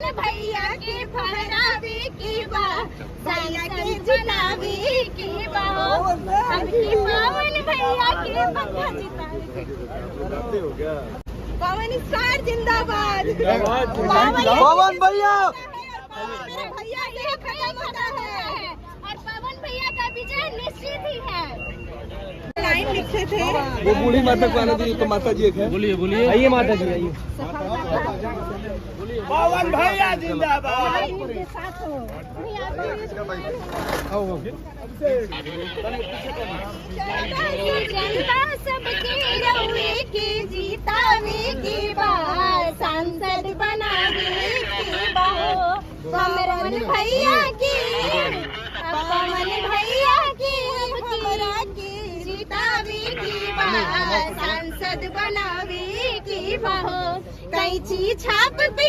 भैया के फहरावे की बा भैया के जिलावे की बा हमकी पावन भैया के पंखा जितावे हो गया। पवन स्टार जिंदाबाद पवन भैया भैया ये खत्म होता है और पवन भैया का विजय निश्चित ही है। लाइन लिखे थे वो बूढ़ी माता को आने दीजिए, तो माता जी एक है। बोलिए बोलिए, आइए माता जी आइए। पवन भैया जिंदाबाद। इनके साथ हो जनता सबके रउए के जीतावे की बा सांसद बनावे की बा पवन भैया की हमरा की जीतावे की बा सांसद बनावे की बा कैंची छाप पे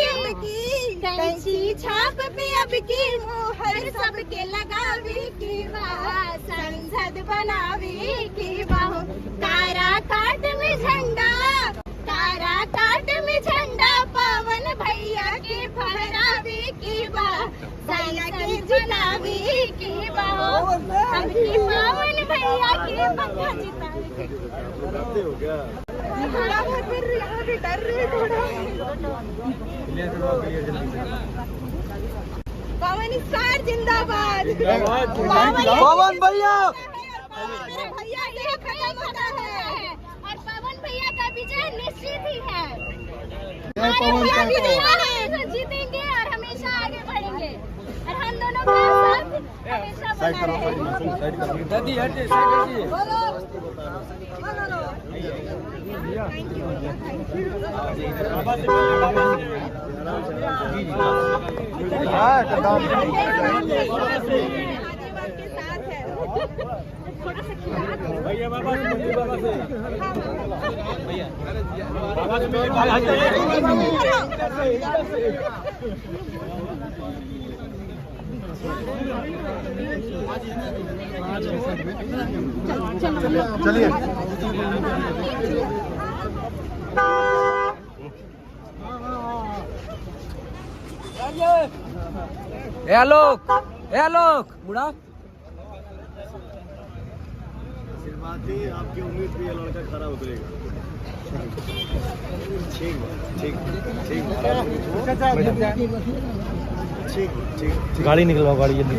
अब की मोहर सबके लगावे की बा सांसद बनावे की बा कारा काट में झंडा पवन भैया के फहरावे की बा भैया के जिलावे की बा हमकी पवन भैया के पंखा जितावे हो गया। यहाँ भी डर रहे थोड़ा। पवन स्टार जिंदाबाद पवन भैया भैया ये खत्म होता है और पवन भैया का विजय निश्चित ही है। भैया जीतेंगे और हमेशा आगे बढ़ेंगे और हम दोनों का साथ हमेशा बना चलिए। आलोक बुढ़ा आशीर्वाद ही आपकी उम्मीद पे ये लड़का खरा उतरेगा। ठीक ठीक गाड़ी निकलवाओ, गाड़ी जल्दी।